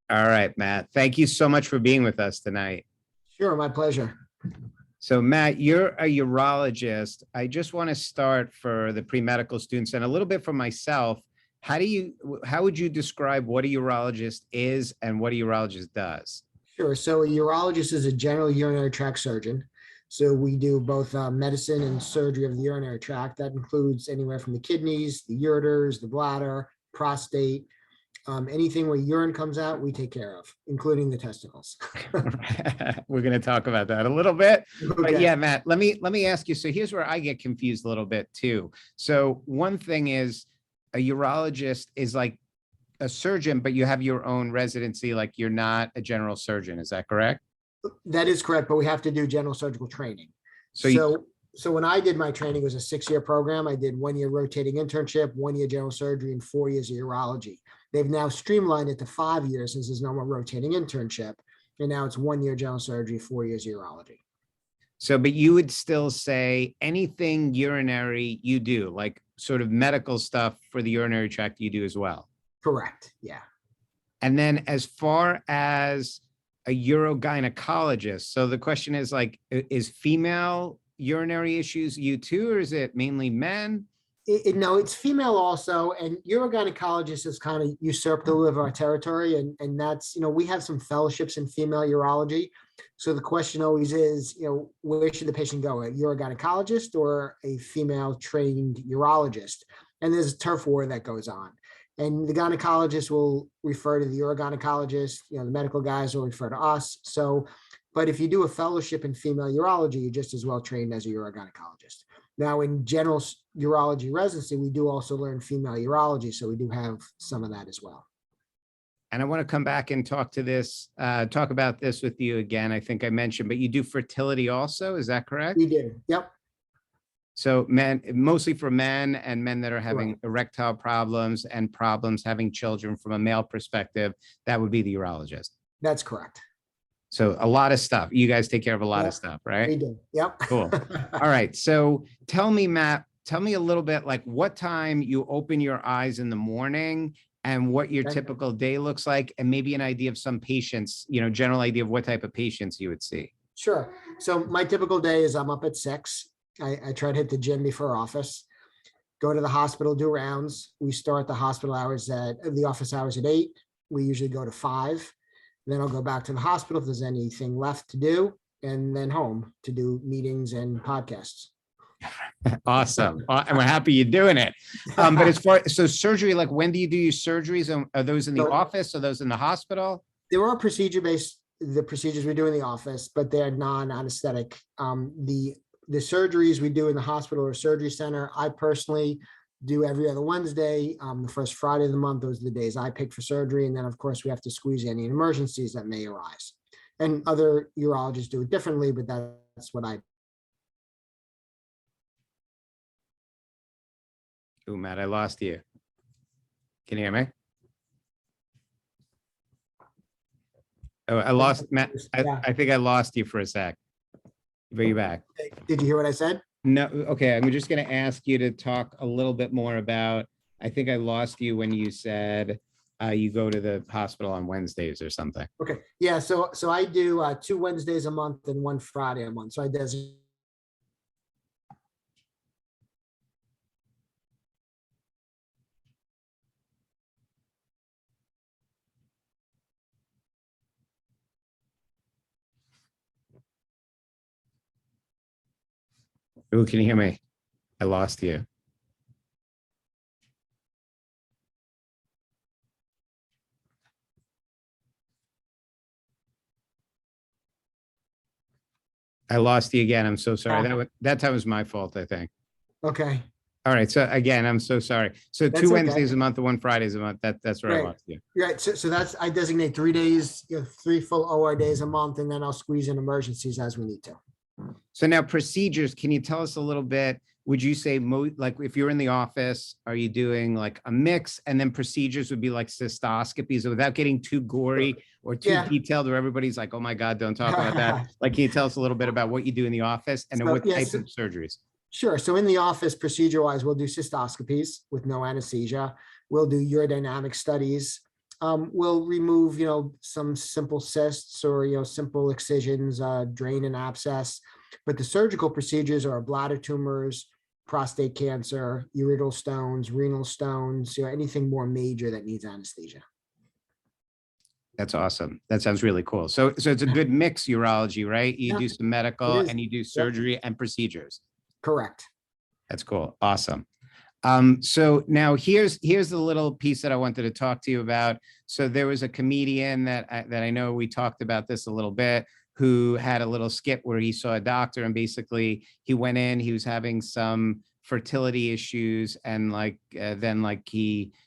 All right, Matt. Thank you so much for being with us tonight. Sure, my pleasure. So, Matt, you're a urologist. I just want to start for the pre-medical students and a little bit for myself. How would you describe what a urologist is and what a urologist does? Sure. So a urologist is a general urinary tract surgeon. So we do both medicine and surgery of the urinary tract. That includes anywhere from the kidneys, the ureters, the bladder, prostate, anything where urine comes out, we take care of, including the testicles. We're going to talk about that a little bit. But Okay. yeah, Matt, let me ask you. So here's where I get confused a little bit too. So one thing is a urologist is like a surgeon, but you have your own residency, like you're not a general surgeon. Is that correct? That is correct, but we have to do general surgical training. So So when I did my training, it was a 6-year program. I did 1 year rotating internship, 1 year general surgery, and 4 years of urology. They've now streamlined it to 5 years since there's no more rotating internship. And now it's 1 year general surgery, 4 years urology. but you would still say anything urinary you do, like sort of medical stuff for the urinary tract you do as well. Correct. Yeah. And then as far as a urogynecologist, so the question is like, is female urinary issues you too, or is it mainly men? No, it's female also, and urogynecologist has kind of usurped a little of our territory, and that's, we have some fellowships in female urology. So the question always is, where should the patient go, a urogynecologist or a female trained urologist? And there's a turf war that goes on. And the gynecologist will refer to the urogynecologist, the medical guys will refer to us. So, but if you do a fellowship in female urology, you're just as well trained as a urogynecologist. Now, in general urology residency, we do also learn female urology, so we do have some of that as well. And I want to come back and talk about this with you again. I think I mentioned, but you do fertility also, is that correct? We do, yep. So men, mostly for men and men that are having erectile problems and problems having children from a male perspective, that would be the urologist. That's correct. So a lot of stuff. You guys take care of a lot of stuff, right? We do. Yep. Cool. All right. So tell me, Matt, tell me a little bit like what time you open your eyes in the morning and what your typical day looks like, and maybe an idea of some patients, general idea of what type of patients you would see. Sure. So my typical day is I'm up at 6. I try to hit the gym before office, go to the hospital, do rounds. We start the office hours at 8. We usually go to 5. Then I'll go back to the hospital if there's anything left to do, and then home to do meetings and podcasts. Awesome. And we're happy you're doing it. But so surgery, like when do you do your surgeries? Are those in the office? Are those in the hospital? There are the procedures we do in the office, but they're non-anesthetic. The surgeries we do in the hospital or surgery center, I personally do every other Wednesday, the first Friday of the month. Those are the days I pick for surgery. And then of course we have to squeeze any emergencies that may arise. And other urologists do it differently, but that's what I. Oh, Matt, I lost you. Can you hear me? Oh, I lost Matt. I think I lost you for a sec. Bring you back. Did you hear what I said? No. Okay. I'm just going to ask you to talk a little bit more about, I think I lost you when you said you go to the hospital on Wednesdays or something. Okay. Yeah. So I do 2 Wednesdays a month and 1 Friday a month. So I designate. Oh, can you hear me? I lost you. I lost you again. I'm so sorry. That time was my fault, I think. Okay. All right. So again, I'm so sorry. So That's 2 okay. Wednesdays a month and 1 Fridays a month. That's where I lost you. Right. So I designate 3 days, 3 full OR days a month, and then I'll squeeze in emergencies as we need to. So now procedures, can you tell us a little bit? Would you say like if you're in the office, are you doing like a mix, and then procedures would be like cystoscopies, without getting too gory or too detailed where everybody's like, oh my God, don't talk about that. Like, can you tell us a little bit about what you do in the office and then what types of surgeries? Sure. So in the office, procedure wise, we'll do cystoscopies with no anesthesia. We'll do urodynamic studies. we'll remove, some simple cysts or, simple excisions, drain and abscess. But the surgical procedures are bladder tumors, prostate cancer, ureteral stones, renal stones, anything more major that needs anesthesia. That's awesome. That sounds really cool. So it's a good mix, urology, right? You Yeah, do some medical and you do surgery and procedures. correct. That's cool. Awesome. So now here's the little piece that I wanted to talk to you about. So there was a comedian that I know we talked about this a little bit, who had a little skit where he saw a doctor and basically he went in, he was having some fertility issues, and then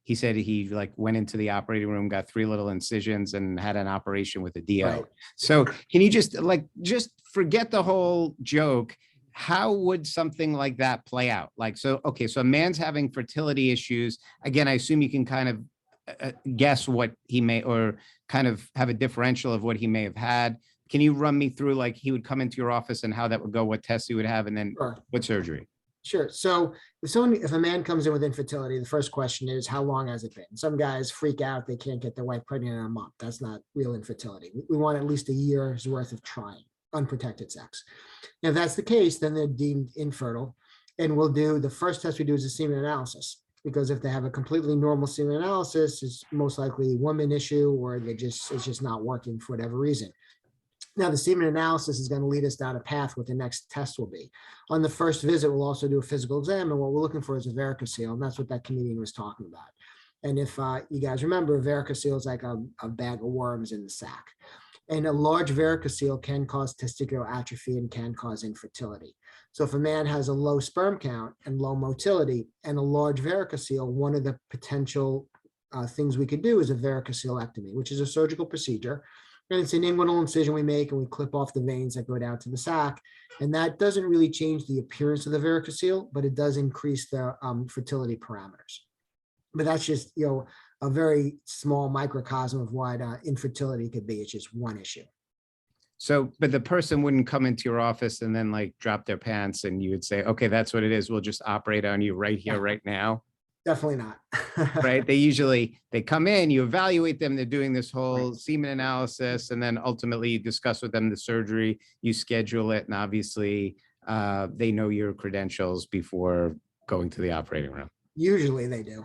he said he went into the operating room, got 3 little incisions, and had an operation with a DO. Right. So can you just forget the whole joke? How would something like that play out? Okay, so a man's having fertility issues. Again, I assume you can kind of guess what he may, or kind of have a differential of what he may have had. Can you run me through, he would come into your office and how that would go, what tests he would have, and then what surgery? Sure. So if a man comes in with infertility, the first question is, how long has it been? Some guys freak out. They can't get their wife pregnant in a month. That's not real infertility. We want at least a year's worth of trying, unprotected sex. Now, if that's the case, then they're deemed infertile. And the first test we do is a semen analysis, because if they have a completely normal semen analysis, it's most likely a woman issue, or it's just not working for whatever reason. Now, the semen analysis is going to lead us down a path what the next test will be. On the first visit, we'll also do a physical exam, and what we're looking for is a varicocele, and that's what that comedian was talking about. And if you guys remember, a varicocele is like a bag of worms in the sac. And a large varicocele can cause testicular atrophy and can cause infertility. So if a man has a low sperm count and low motility and a large varicocele, one of the potential things we could do is a varicocelectomy, which is a surgical procedure. And it's an inguinal incision we make, and we clip off the veins that go down to the sac. And that doesn't really change the appearance of the varicocele, but it does increase the fertility parameters. But that's just, a very small microcosm of what infertility could be. It's just one issue. So, but the person wouldn't come into your office and then drop their pants and you would say, okay, that's what it is. We'll just operate on you right here, right now. Definitely not. Right. They come in, you evaluate them. They're doing this whole semen analysis, and then ultimately you discuss with them the surgery, you schedule it. And obviously they know your credentials before going to the operating room. Usually they do.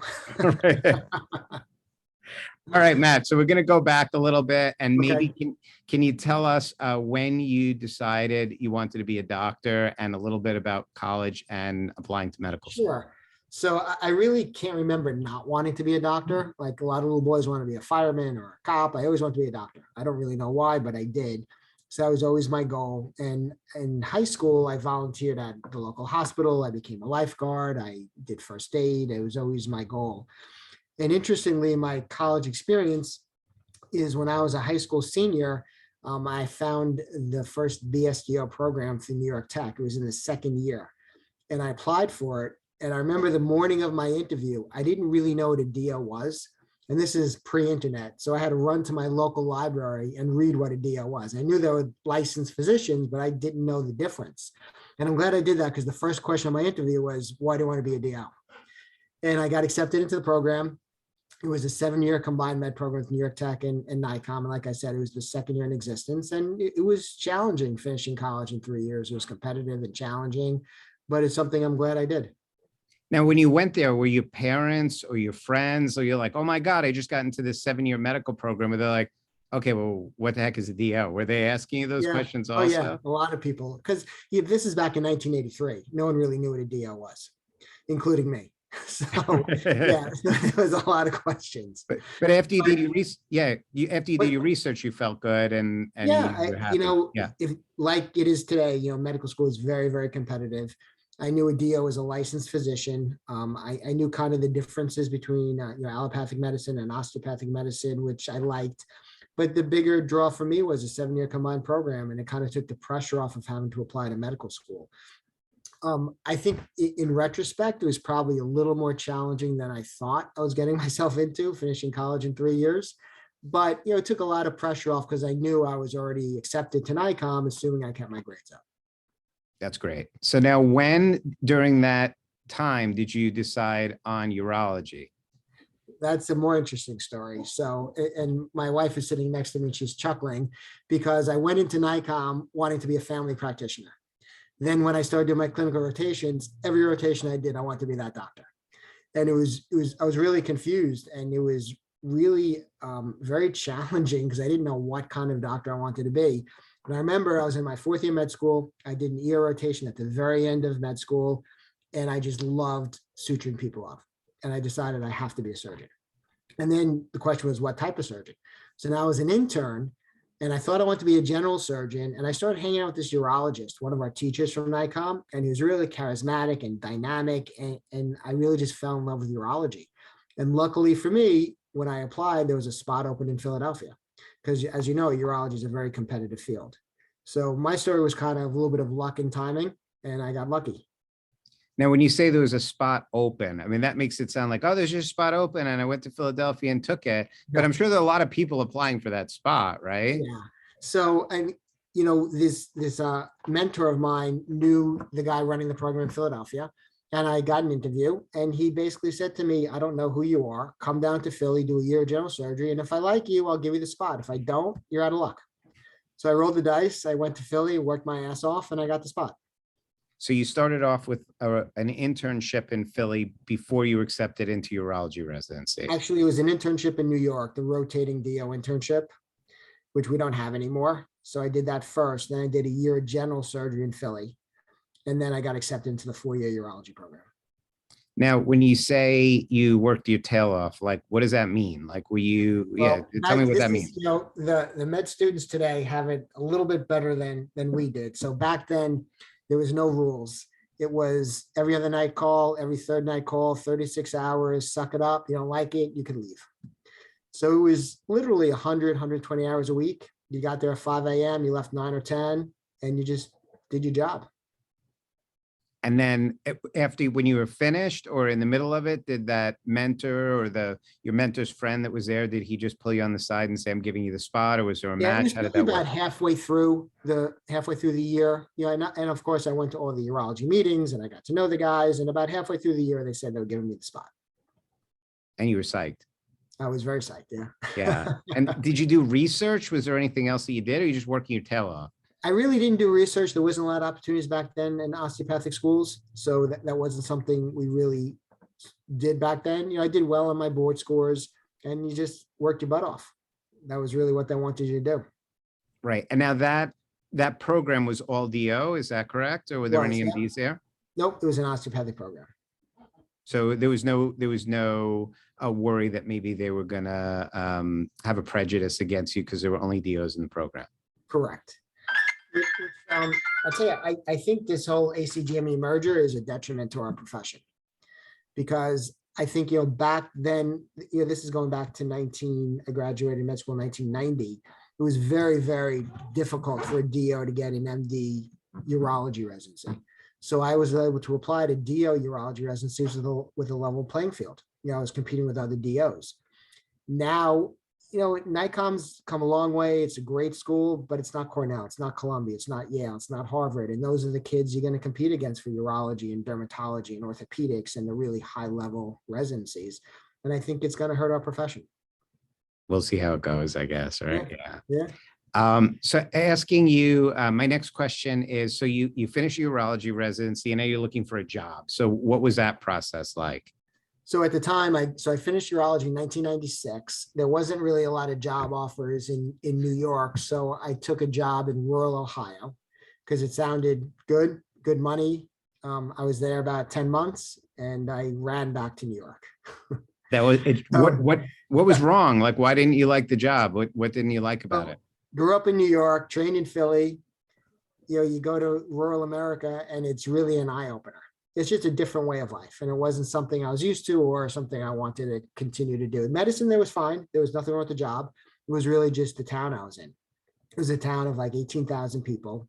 All right, Matt. So we're going to go back a little bit, and maybe can you tell us when you decided you wanted to be a doctor, and a little bit about college and applying to medical school? Sure. So I really can't remember not wanting to be a doctor. Like a lot of little boys want to be a fireman or a cop. I always wanted to be a doctor. I don't really know why, but I did. So that was always my goal. And in high school, I volunteered at the local hospital. I became a lifeguard. I did first aid. It was always my goal. And interestingly, my college experience is when I was a high school senior, I found the first BSDO program through New York Tech. It was in the second year, and I applied for it. And I remember the morning of my interview, I didn't really know what a DO was. And this is pre-internet. So I had to run to my local library and read what a DO was. I knew there were licensed physicians, but I didn't know the difference. And I'm glad I did that, because the first question on my interview was, why do you want to be a DO? And I got accepted into the program. It was a 7-year combined med program with New York Tech and NICOM. And like I said, it was the second year in existence. And it was challenging finishing college in 3 years. It was competitive and challenging, but it's something I'm glad I did. Now, when you went there, were your parents or your friends, or you're like, oh my God, I just got into this 7-year medical program, and they're like, okay, well, what the heck is a DO? Were they asking you those questions also? Oh yeah, a lot of people, because this is back in 1983. No one really knew what a DO was, including me. So yeah, there was a lot of questions. But after you did your research, you felt good, and yeah, you were happy. If like it is today, medical school is very, very competitive. I knew a DO was a licensed physician. I knew kind of the differences between allopathic medicine and osteopathic medicine, which I liked. But the bigger draw for me was a 7-year combined program, and it kind of took the pressure off of having to apply to medical school. I think in retrospect, it was probably a little more challenging than I thought I was getting myself into, finishing college in 3 years. But it took a lot of pressure off, because I knew I was already accepted to NICOM, assuming I kept my grades up. That's great. So now, when during that time did you decide on urology? That's a more interesting story. So, and my wife is sitting next to me, she's chuckling because I went into NICOM wanting to be a family practitioner. Then when I started doing my clinical rotations, every rotation I did, I wanted to be that doctor. And I was really confused, and it was really very challenging because I didn't know what kind of doctor I wanted to be. And I remember I was in my fourth year med school. I did an ER rotation at the very end of med school, and I just loved suturing people up. And I decided I have to be a surgeon. And then the question was, what type of surgeon? So now I was an intern, and I thought I wanted to be a general surgeon. And I started hanging out with this urologist, one of our teachers from NICOM, and he was really charismatic and dynamic. And I really just fell in love with urology. And luckily for me, when I applied, there was a spot open in Philadelphia, because as you know, urology is a very competitive field. So my story was kind of a little bit of luck and timing, and I got lucky. Now, when you say there was a spot open, I mean, that makes it sound like, oh, there's just a spot open and I went to Philadelphia and took it. But I'm sure there are a lot of people applying for that spot, right? Yeah. So, and you know, this mentor of mine knew the guy running the program in Philadelphia, and I got an interview, and he basically said to me, I don't know who you are. Come down to Philly, do a year of general surgery. And if I like you, I'll give you the spot. If I don't, you're out of luck. So I rolled the dice. I went to Philly, worked my ass off, and I got the spot. So you started off with an internship in Philly before you were accepted into urology residency. Actually, it was an internship in New York, the rotating DO internship, which we don't have anymore. So I did that first. Then I did a year of general surgery in Philly. And then I got accepted into the 4-year urology program. Now, when you say you worked your tail off, like, what does that mean? Like, were you, Well, tell me what that means. You know, the med students today have it a little bit better than we did. So back then, there was no rules. It was every other night call, every third night call, 36 hours, suck it up. You don't like it, you could leave. So it was literally 100, 120 hours a week. You got there at 5 a.m., you left 9 or 10, and you just did your job. And then after, when you were finished or in the middle of it, did that mentor or your mentor's friend that was there, did he just pull you on the side and say, I'm giving you the spot, or was there a match? How did that work? About halfway through the year, you know, and of course I went to all the urology meetings and I got to know the guys, and about halfway through the year, they said they were giving me the spot. And you were psyched. I was very psyched. Yeah. Yeah. And did you do research? Was there anything else that you did, or you just working your tail off? I really didn't do research. There wasn't a lot of opportunities back then in osteopathic schools. So that wasn't something we really did back then. You know, I did well on my board scores, and you just worked your butt off. That was really what they wanted you to do. Right. And now that program was all DO, is that correct? Or were there any MDs there? Nope, it was an osteopathic program. So there was no worry that maybe they were gonna have a prejudice against you because there were only DOs in the program. Correct. I'll tell you, I think this whole ACGME merger is a detriment to our profession, because I think, you know, back then, you know, this is going back to I graduated med school in 1990. It was very, very difficult for a DO to get an MD urology residency. So I was able to apply to DO urology residencies with a level playing field. You know, I was competing with other DOs. Now, you know, NICOM's come a long way. It's a great school, but it's not Cornell, it's not Columbia, it's not Yale, it's not Harvard. And those are the kids you're going to compete against for urology and dermatology and orthopedics and the really high level residencies. And I think it's going to hurt our profession. We'll see how it goes, I guess, right? Yeah. So asking you, my next question is, so you finished your urology residency and now you're looking for a job. So what was that process like? So at the time, I finished urology in 1996. There wasn't really a lot of job offers in New York. So I took a job in rural Ohio because it sounded good money. I was there about 10 months and I ran back to New York. That was it. What was wrong? Like, why didn't you like the job? What didn't you like about it? Grew up in New York, trained in Philly. You know, you go to rural America and it's really an eye opener. It's just a different way of life. And it wasn't something I was used to or something I wanted to continue to do. Medicine there was fine. There was nothing wrong with the job. It was really just the town I was in. It was a town of like 18,000 people.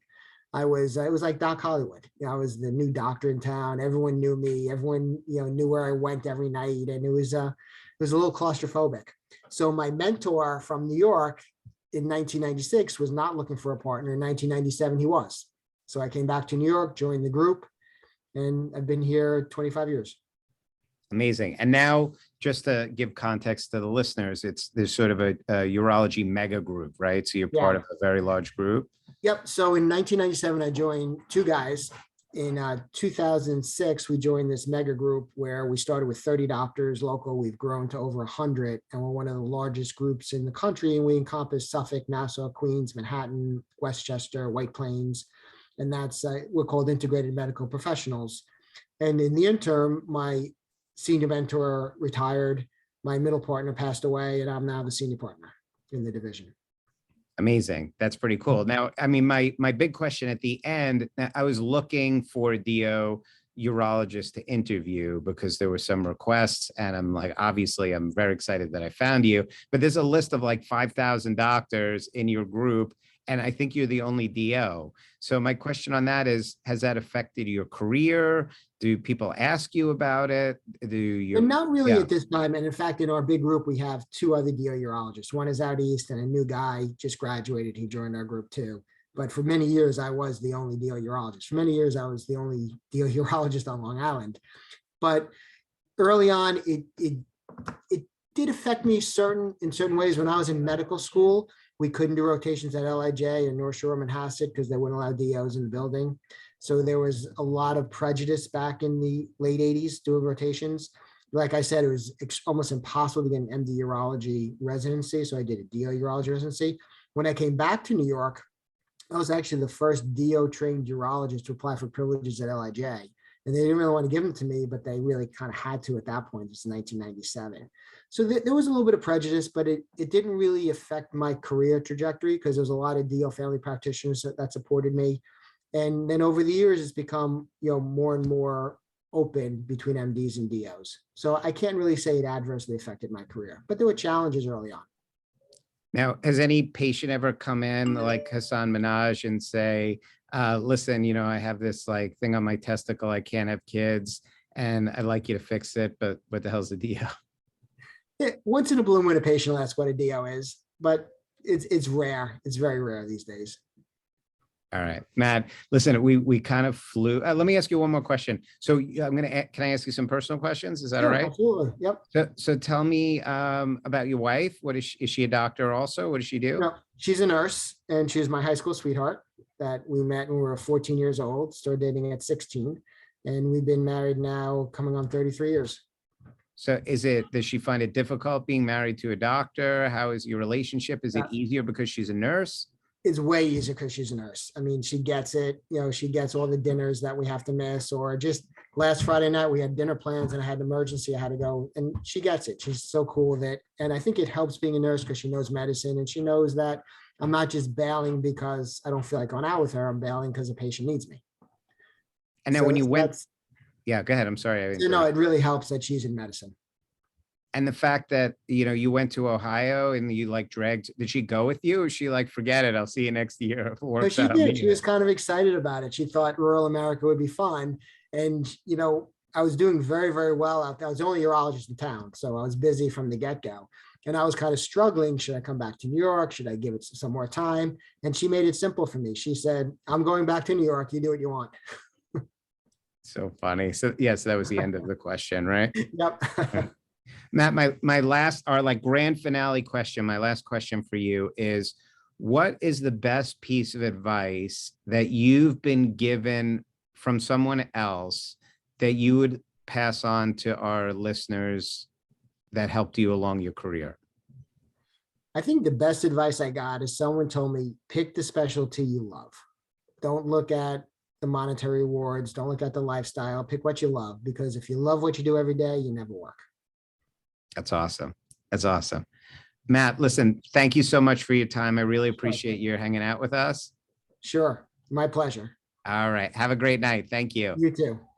It was like Doc Hollywood. You know, I was the new doctor in town. Everyone knew me. Everyone, you know, knew where I went every night. And it was a little claustrophobic. So my mentor from New York in 1996 was not looking for a partner. In 1997, he was. So I came back to New York, joined the group, and I've been here 25 years. Amazing. And now, just to give context to the listeners, there's sort of a urology mega group, right? So you're part Yeah. of a very large group. Yep. So in 1997, I joined two guys. In 2006, we joined this mega group where we started with 30 doctors local. We've grown to over 100, and we're one of the largest groups in the country. And we encompass Suffolk, Nassau, Queens, Manhattan, Westchester, White Plains. And that's, we're called integrated medical professionals. And in the interim, my senior mentor retired, my middle partner passed away, and I'm now the senior partner in the division. Amazing. That's pretty cool. Now, I mean, my big question at the end, I was looking for a DO urologist to interview because there were some requests, and I'm like, obviously, I'm very excited that I found you, but there's a list of like 5,000 doctors in your group, and I think you're the only DO. So my question on that is, has that affected your career? Do people ask you about it? And not really at this time. And in fact, in our big group, we have two other DO urologists. One is out east, and a new guy just graduated. He joined our group too. But for many years, I was the only DO urologist. For many years, I was the only DO urologist on Long Island. But early on, it did affect me in certain ways. When I was in medical school, we couldn't do rotations at LIJ or North Shore Manhasset because they wouldn't allow DOs in the building. So there was a lot of prejudice back in the late 80s doing rotations. Like I said, it was almost impossible to get an MD urology residency. So I did a DO urology residency. When I came back to New York, I was actually the first DO trained urologist to apply for privileges at LIJ. And they didn't really want to give them to me, but they really kind of had to at that point. It was 1997. So there was a little bit of prejudice, but it didn't really affect my career trajectory because there was a lot of DO family practitioners that supported me. And then over the years, it's become, more and more open between MDs and DOs. So I can't really say it adversely affected my career, but there were challenges early on. Now, has any patient ever come in like Hassan Minaj and say, listen, I have this like thing on my testicle, I can't have kids, and I'd like you to fix it, but what the hell's a DO? Once in a blue moon, a patient will ask what a DO is, but it's rare. It's very rare these days. All right, Matt, listen, we kind of flew. Let me ask you one more question. So can I ask you some personal questions? Is that all right? Absolutely. Yep. So tell me about your wife. What is she a doctor also? What does she do? No, she's a nurse, and she was my high school sweetheart that we met when we were 14 years old, started dating at 16. And we've been married now coming on 33 years. So does she find it difficult being married to a doctor? How is your relationship? Is it easier because she's a nurse? It's way easier because she's a nurse. I mean, she gets it. She gets all the dinners that we have to miss, or just last Friday night, we had dinner plans and I had an emergency. I had to go, and she gets it. She's so cool with it. And I think it helps being a nurse because she knows medicine, and she knows that I'm not just bailing because I don't feel like going out with her. I'm bailing because the patient needs me. And then when you went, go ahead. I'm sorry. It really helps that she's in medicine. And the fact that, you went to Ohio and you did she go with you, or she forget it, I'll see you next year? No, she did. She was kind of excited about it. She thought rural America would be fun. And, I was doing very, very well out there. I was the only urologist in town. So I was busy from the get-go. And I was kind of struggling. Should I come back to New York? Should I give it some more time? And she made it simple for me. She said, I'm going back to New York. You do what you want. So funny. So yes, that was the end of the question, right? Yep. Matt, our grand finale question, my last question for you is, what is the best piece of advice that you've been given from someone else that you would pass on to our listeners that helped you along your career? I think the best advice I got is someone told me, pick the specialty you love. Don't look at the monetary rewards. Don't look at the lifestyle. Pick what you love, because if you love what you do every day, you never work. That's awesome. That's awesome. Matt, listen, thank you so much for your time. I really appreciate you hanging out with us. Sure. My pleasure. All right. Have a great night. Thank you. You too.